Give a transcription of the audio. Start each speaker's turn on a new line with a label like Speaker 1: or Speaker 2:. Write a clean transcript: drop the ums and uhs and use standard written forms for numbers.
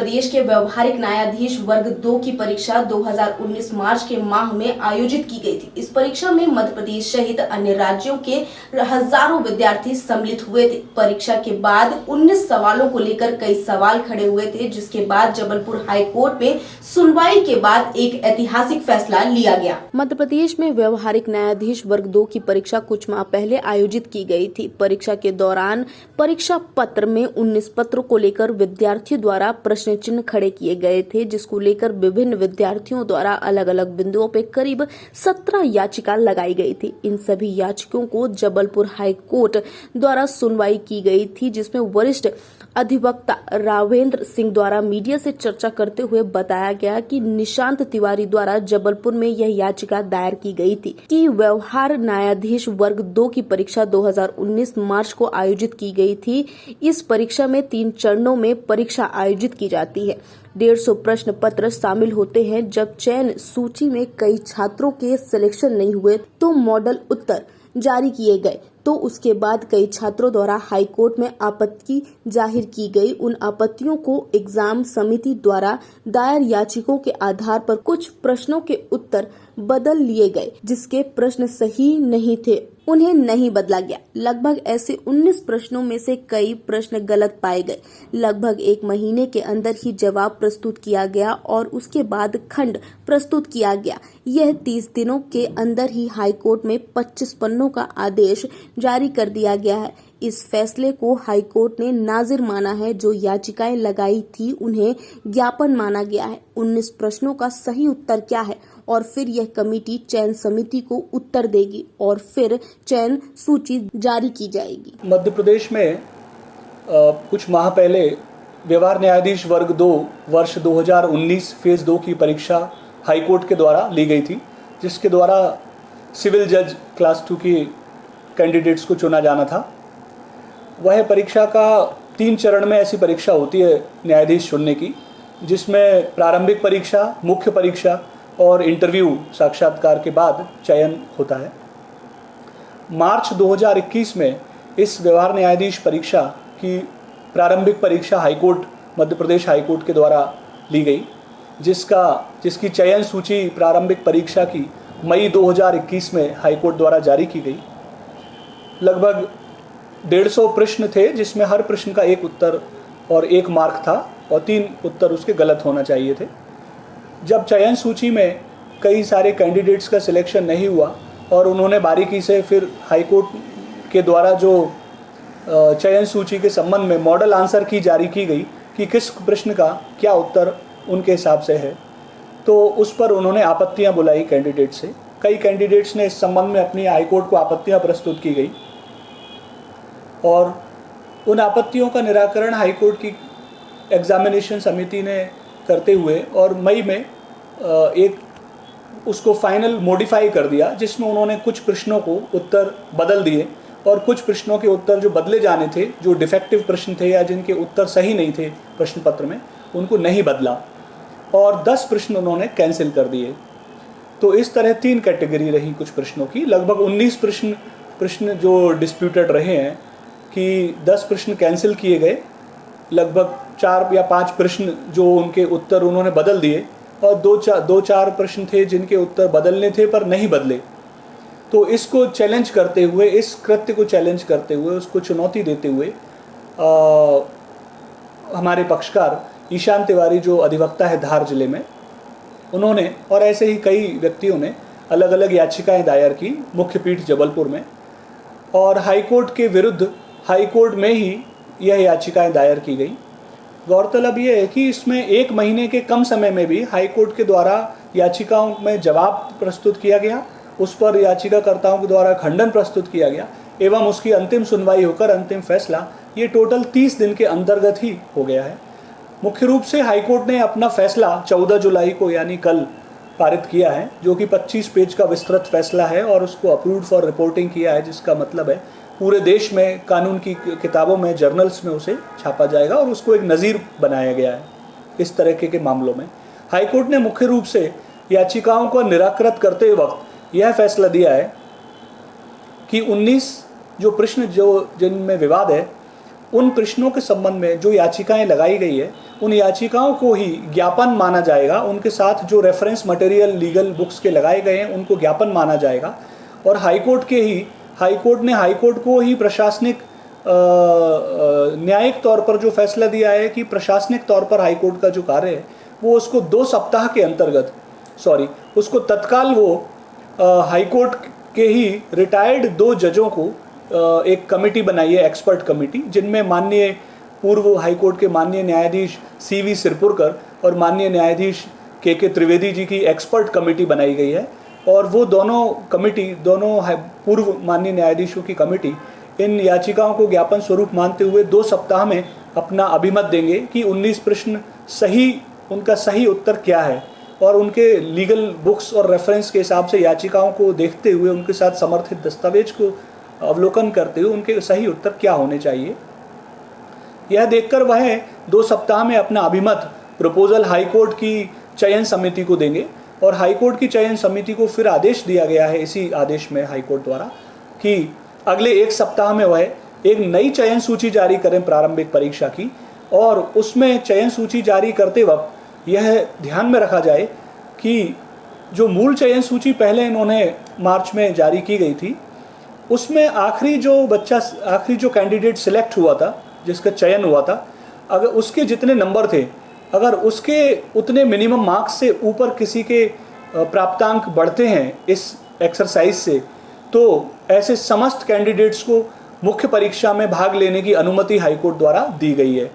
Speaker 1: प्रदेश के व्यवहारिक न्यायाधीश वर्ग 2 की परीक्षा 2019 मार्च के माह में आयोजित की गई थी। इस परीक्षा में मध्य प्रदेश सहित अन्य राज्यों के हजारों विद्यार्थी सम्मिलित हुए थे। परीक्षा के बाद 19 सवालों को लेकर कई सवाल खड़े हुए थे, जिसके बाद जबलपुर हाई कोर्ट में सुनवाई के बाद एक ऐतिहासिक फैसला लिया गया। मध्य प्रदेश में व्यवहारिक न्यायाधीश वर्ग 2 की परीक्षा कुछ माह पहले आयोजित की गई थी। परीक्षा के दौरान परीक्षा पत्र में 19 पत्रों को लेकर विद्यार्थियों द्वारा प्रश्न चिन्ह खड़े किए गए थे, जिसको लेकर विभिन्न विद्यार्थियों द्वारा अलग अलग बिंदुओं पर करीब 17 याचिका लगाई गई थी। इन सभी याचिकाओं को जबलपुर हाई कोर्ट द्वारा सुनवाई की गई थी, जिसमें वरिष्ठ अधिवक्ता रावेंद्र सिंह द्वारा मीडिया से चर्चा करते हुए बताया गया कि निशांत तिवारी द्वारा जबलपुर में यह याचिका दायर की गई थी कि व्यवहार न्यायाधीश वर्ग 2 की परीक्षा 2019 मार्च को आयोजित की गई थी। इस परीक्षा में 3 चरणों में परीक्षा आयोजित की जाती है। 150 प्रश्न पत्र शामिल होते हैं। जब चयन सूची में कई छात्रों के सिलेक्शन नहीं हुए तो मॉडल उत्तर जारी किए गए, तो उसके बाद कई छात्रों द्वारा हाई कोर्ट में आपत्ति जाहिर की गई। उन आपत्तियों को एग्जाम समिति द्वारा दायर याचिकाओं के आधार पर कुछ प्रश्नों के उत्तर बदल लिए गए। जिसके प्रश्न सही नहीं थे उन्हें नहीं बदला गया। लगभग ऐसे 19 प्रश्नों में से कई प्रश्न गलत पाए गए। लगभग 1 महीने के अंदर ही जवाब प्रस्तुत किया गया और उसके बाद खंड प्रस्तुत किया गया। यह 30 दिनों के अंदर ही हाई कोर्ट में 25 पन्नों का आदेश जारी कर दिया गया है। इस फैसले को हाई कोर्ट ने नाजिर माना है। जो याचिकाएं लगाई थी उन्हें ज्ञापन माना गया है। 19 प्रश्नों का सही उत्तर क्या है और फिर यह कमेटी चयन समिति को उत्तर देगी और फिर चयन सूची जारी की जाएगी।
Speaker 2: मध्य प्रदेश में कुछ माह पहले व्यवहार न्यायाधीश वर्ग 2 वर्ष 2019 फेज 2 की परीक्षा हाई कोर्ट के द्वारा ली गई थी, जिसके द्वारा सिविल जज क्लास 2 की कैंडिडेट्स को चुना जाना था। वह परीक्षा का 3 चरण में ऐसी परीक्षा होती है न्यायाधीश चुनने की, जिसमें प्रारंभिक परीक्षा, मुख्य परीक्षा और इंटरव्यू साक्षात्कार के बाद चयन होता है। मार्च 2021 में इस व्यवहार न्यायाधीश परीक्षा की प्रारंभिक परीक्षा हाईकोर्ट मध्य प्रदेश हाईकोर्ट के द्वारा ली गई, जिसकी चयन सूची प्रारंभिक परीक्षा की मई 2021 में हाईकोर्ट द्वारा जारी की गई। लगभग 150 प्रश्न थे, जिसमें हर प्रश्न का 1 उत्तर और 1 मार्क था और 3 उत्तर उसके गलत होना चाहिए थे। जब चयन सूची में कई सारे कैंडिडेट्स का सिलेक्शन नहीं हुआ और उन्होंने बारीकी से फिर हाईकोर्ट के द्वारा जो चयन सूची के संबंध में मॉडल आंसर की जारी की गई कि किस प्रश्न का क्या उत्तर उनके हिसाब से है, तो उस पर उन्होंने आपत्तियां बुलाई कैंडिडेट से। कई कैंडिडेट्स ने इस संबंध में अपनी हाईकोर्ट को आपत्तियां प्रस्तुत की गई और उन आपत्तियों का निराकरण हाईकोर्ट की एग्जामिनेशन समिति ने करते हुए और मई में उसको फाइनल मॉडिफाई कर दिया, जिसमें उन्होंने कुछ प्रश्नों को उत्तर बदल दिए और कुछ प्रश्नों के उत्तर जो बदले जाने थे, जो डिफेक्टिव प्रश्न थे या जिनके उत्तर सही नहीं थे प्रश्न पत्र में, उनको नहीं बदला और 10 प्रश्न उन्होंने कैंसिल कर दिए। तो इस तरह 3 कैटेगरी रही कुछ प्रश्नों की। लगभग 19 प्रश्न जो डिस्प्यूटेड रहे हैं कि 10 प्रश्न कैंसिल किए गए, लगभग 4 या 5 प्रश्न जो उनके उत्तर उन्होंने बदल दिए और 2-4 प्रश्न थे जिनके उत्तर बदलने थे पर नहीं बदले। तो इसको चैलेंज करते हुए, इस कृत्य को चैलेंज करते हुए, उसको चुनौती देते हुए हमारे पक्षकार ईशान तिवारी जो अधिवक्ता है धार जिले में, उन्होंने और ऐसे ही कई व्यक्तियों ने अलग अलग याचिकाएं दायर की मुख्य पीठ जबलपुर में और हाईकोर्ट के विरुद्ध हाईकोर्ट में ही यह याचिकाएं दायर की गई। गौरतलब यह है कि इसमें 1 महीने के कम समय में भी हाईकोर्ट के द्वारा याचिकाओं में जवाब प्रस्तुत किया गया, उस पर याचिकाकर्ताओं के द्वारा खंडन प्रस्तुत किया गया एवं उसकी अंतिम सुनवाई होकर अंतिम फैसला ये टोटल 30 दिन के अंतर्गत ही हो गया है। मुख्य रूप से हाईकोर्ट ने अपना फैसला 14 जुलाई को यानी कल पारित किया है, जो कि 25 पेज का विस्तृत फैसला है और उसको अप्रूव्ड फॉर रिपोर्टिंग किया है, जिसका मतलब है पूरे देश में कानून की किताबों में, जर्नल्स में उसे छापा जाएगा और उसको एक नज़ीर बनाया गया है इस तरह के मामलों में। हाईकोर्ट ने मुख्य रूप से याचिकाओं को निराकृत करते वक्त यह फैसला दिया है कि 19 जो प्रश्न जिनमें विवाद है उन प्रश्नों के संबंध में जो याचिकाएं लगाई गई है, उन याचिकाओं को ही ज्ञापन माना जाएगा। उनके साथ जो रेफरेंस मटेरियल लीगल बुक्स के लगाए गए हैं उनको ज्ञापन माना जाएगा। और हाईकोर्ट को ही प्रशासनिक न्यायिक तौर पर जो फैसला दिया है कि प्रशासनिक तौर पर हाईकोर्ट का जो कार्य है वो उसको 2 सप्ताह के अंतर्गत उसको तत्काल वो हाईकोर्ट के ही रिटायर्ड 2 जजों को एक कमेटी बनाई है, एक्सपर्ट कमेटी, जिनमें माननीय पूर्व हाईकोर्ट के माननीय न्यायाधीश CV सिरपुरकर और माननीय न्यायाधीश KK त्रिवेदी जी की एक्सपर्ट कमेटी बनाई गई है। और वो दोनों पूर्व माननीय न्यायाधीशों की कमेटी इन याचिकाओं को ज्ञापन स्वरूप मानते हुए 2 सप्ताह में अपना अभिमत देंगे कि 19 प्रश्न उनका सही उत्तर क्या है, और उनके लीगल बुक्स और रेफरेंस के हिसाब से याचिकाओं को देखते हुए उनके साथ समर्थित दस्तावेज को अवलोकन करते हुए उनके सही उत्तर क्या होने चाहिए, यह देखकर वह 2 सप्ताह में अपना अभिमत प्रपोजल हाईकोर्ट की चयन समिति को देंगे। और हाईकोर्ट की चयन समिति को फिर आदेश दिया गया है इसी आदेश में हाईकोर्ट द्वारा कि अगले 1 सप्ताह में वह एक नई चयन सूची जारी करें प्रारंभिक परीक्षा की। और उसमें चयन सूची जारी करते वक्त यह ध्यान में रखा जाए कि जो मूल चयन सूची पहले इन्होंने मार्च में जारी की गई थी, उसमें आखिरी जो कैंडिडेट सिलेक्ट हुआ था, जिसका चयन हुआ था, अगर उसके जितने नंबर थे, अगर उसके उतने मिनिमम मार्क्स से ऊपर किसी के प्राप्तांक बढ़ते हैं इस एक्सरसाइज से, तो ऐसे समस्त कैंडिडेट्स को मुख्य परीक्षा में भाग लेने की अनुमति हाईकोर्ट द्वारा दी गई है।